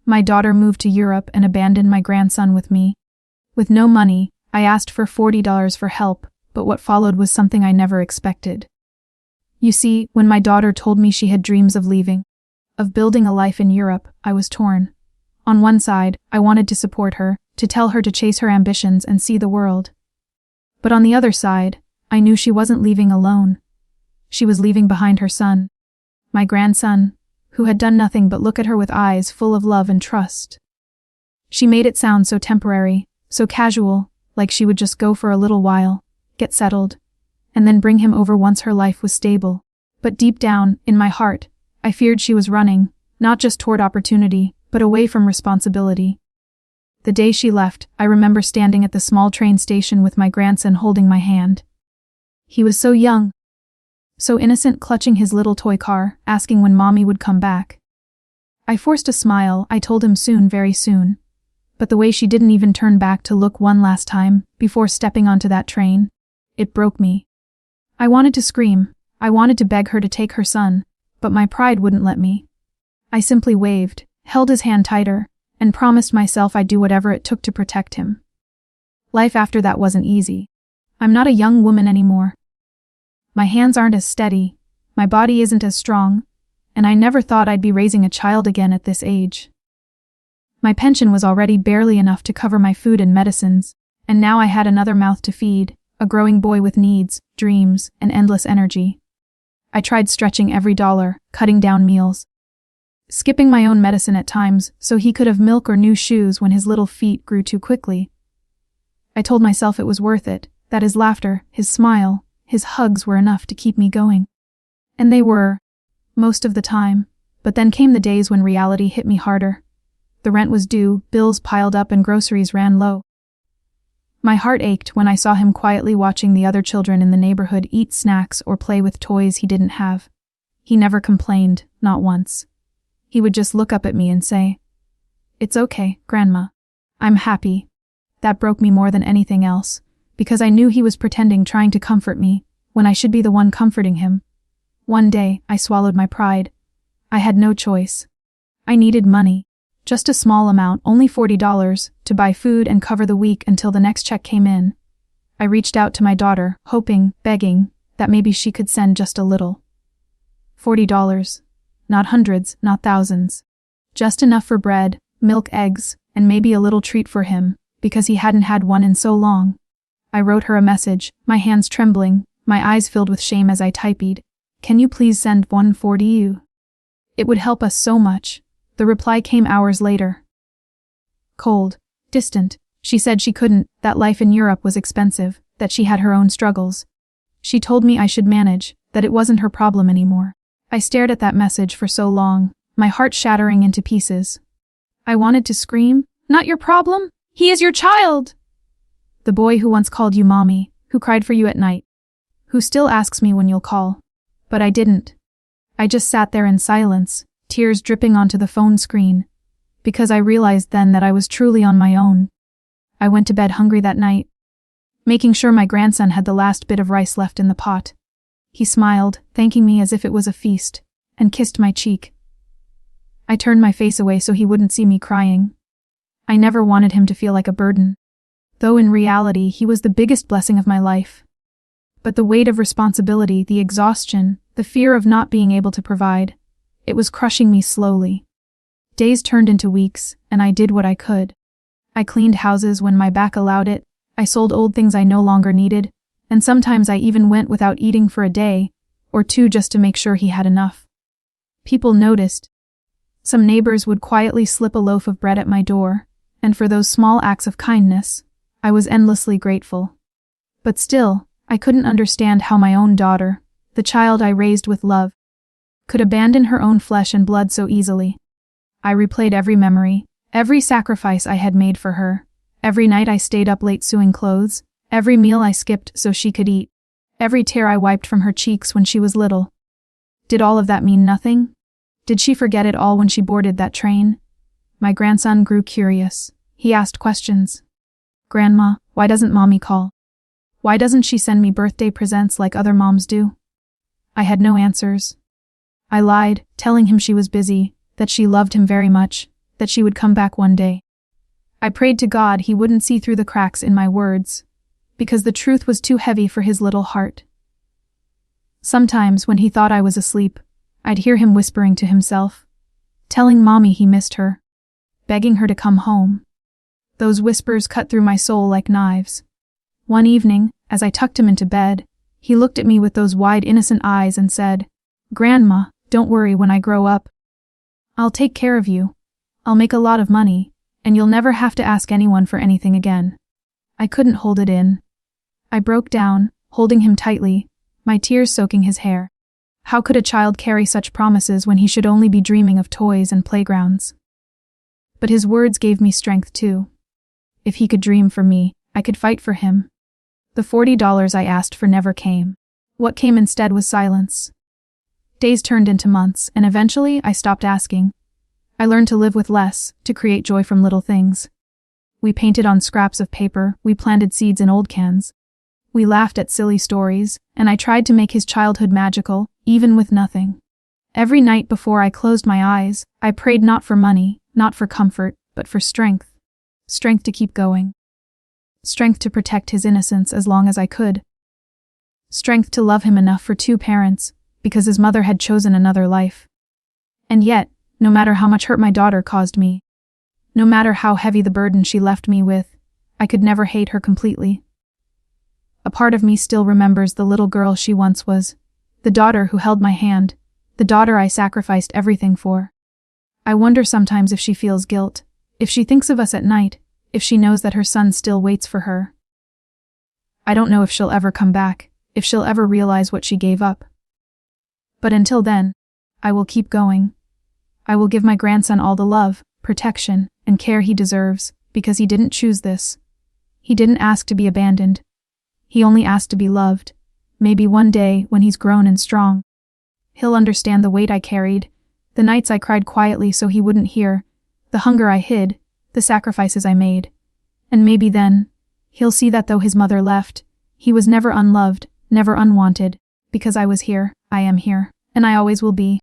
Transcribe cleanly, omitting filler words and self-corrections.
My daughter moved to Europe and abandoned my grandson with me. With no money, I asked for $40 for help, but what followed was something I never expected. You see, when my daughter told me she had dreams of leaving, of building a life in Europe, I was torn. On one side, I wanted to support her, to tell her to chase her ambitions and see the world. But on the other side, I knew she wasn't leaving alone. She was leaving behind her son, my grandson, who had done nothing but look at her with eyes full of love and trust. She made it sound so temporary, so casual, like she would just go for a little while, get settled, and then bring him over once her life was stable. But deep down, in my heart, I feared she was running, not just toward opportunity, but away from responsibility. The day she left, I remember standing at the small train station with my grandson holding my hand. He was so young, so innocent, clutching his little toy car, asking when Mommy would come back. I forced a smile. I told him soon, very soon. But the way she didn't even turn back to look one last time, before stepping onto that train, it broke me. I wanted to scream. I wanted to beg her to take her son, but my pride wouldn't let me. I simply waved, held his hand tighter, and promised myself I'd do whatever it took to protect him. Life after that wasn't easy. I'm not a young woman anymore. My hands aren't as steady, my body isn't as strong, and I never thought I'd be raising a child again at this age. My pension was already barely enough to cover my food and medicines, and now I had another mouth to feed, a growing boy with needs, dreams, and endless energy. I tried stretching every dollar, cutting down meals, skipping my own medicine at times so he could have milk or new shoes when his little feet grew too quickly. I told myself it was worth it, that his laughter, his smile, his hugs were enough to keep me going. And they were, most of the time, but then came the days when reality hit me harder. The rent was due, bills piled up, and groceries ran low. My heart ached when I saw him quietly watching the other children in the neighborhood eat snacks or play with toys he didn't have. He never complained, not once. He would just look up at me and say, "It's okay, Grandma. I'm happy." That broke me more than anything else, because I knew he was pretending, trying to comfort me, when I should be the one comforting him. One day, I swallowed my pride. I had no choice. I needed money. Just a small amount, only $40, to buy food and cover the week until the next check came in. I reached out to my daughter, hoping, begging, that maybe she could send just a little. $40. Not hundreds, not thousands. Just enough for bread, milk, eggs, and maybe a little treat for him, because he hadn't had one in so long. I wrote her a message, my hands trembling, my eyes filled with shame as I typed, "Can you please send $140? It would help us so much." The reply came hours later. Cold, distant. She said she couldn't, that life in Europe was expensive, that she had her own struggles. She told me I should manage, that it wasn't her problem anymore. I stared at that message for so long, my heart shattering into pieces. I wanted to scream, "Not your problem! He is your child! The boy who once called you Mommy, who cried for you at night, who still asks me when you'll call." But I didn't. I just sat there in silence, tears dripping onto the phone screen, because I realized then that I was truly on my own. I went to bed hungry that night, making sure my grandson had the last bit of rice left in the pot. He smiled, thanking me as if it was a feast, and kissed my cheek. I turned my face away so he wouldn't see me crying. I never wanted him to feel like a burden, though in reality he was the biggest blessing of my life. But the weight of responsibility, the exhaustion, the fear of not being able to provide, it was crushing me slowly. Days turned into weeks, and I did what I could. I cleaned houses when my back allowed it, I sold old things I no longer needed, and sometimes I even went without eating for a day or two just to make sure he had enough. People noticed. Some neighbors would quietly slip a loaf of bread at my door, and for those small acts of kindness, I was endlessly grateful. But still, I couldn't understand how my own daughter, the child I raised with love, could abandon her own flesh and blood so easily. I replayed every memory, every sacrifice I had made for her, every night I stayed up late sewing clothes, every meal I skipped so she could eat, every tear I wiped from her cheeks when she was little. Did all of that mean nothing? Did she forget it all when she boarded that train? My grandson grew curious. He asked questions. "Grandma, why doesn't Mommy call? Why doesn't she send me birthday presents like other moms do?" I had no answers. I lied, telling him she was busy, that she loved him very much, that she would come back one day. I prayed to God he wouldn't see through the cracks in my words, because the truth was too heavy for his little heart. Sometimes when he thought I was asleep, I'd hear him whispering to himself, telling Mommy he missed her, begging her to come home. Those whispers cut through my soul like knives. One evening, as I tucked him into bed, he looked at me with those wide, innocent eyes and said, "Grandma, don't worry when I grow up. I'll take care of you. I'll make a lot of money, and you'll never have to ask anyone for anything again." I couldn't hold it in. I broke down, holding him tightly, my tears soaking his hair. How could a child carry such promises when he should only be dreaming of toys and playgrounds? But his words gave me strength too. If he could dream for me, I could fight for him. The $40 I asked for never came. What came instead was silence. Days turned into months, and eventually I stopped asking. I learned to live with less, to create joy from little things. We painted on scraps of paper, we planted seeds in old cans. We laughed at silly stories, and I tried to make his childhood magical, even with nothing. Every night before I closed my eyes, I prayed not for money, not for comfort, but for strength. Strength to keep going. Strength to protect his innocence as long as I could. Strength to love him enough for two parents, because his mother had chosen another life. And yet, no matter how much hurt my daughter caused me, no matter how heavy the burden she left me with, I could never hate her completely. A part of me still remembers the little girl she once was, the daughter who held my hand, the daughter I sacrificed everything for. I wonder sometimes if she feels guilt, if she thinks of us at night, if she knows that her son still waits for her. I don't know if she'll ever come back, if she'll ever realize what she gave up. But until then, I will keep going. I will give my grandson all the love, protection, and care he deserves, because he didn't choose this. He didn't ask to be abandoned. He only asked to be loved. Maybe one day, when he's grown and strong, he'll understand the weight I carried, the nights I cried quietly so he wouldn't hear, the hunger I hid, the sacrifices I made. And maybe then, he'll see that though his mother left, he was never unloved, never unwanted, because I was here, I am here, and I always will be.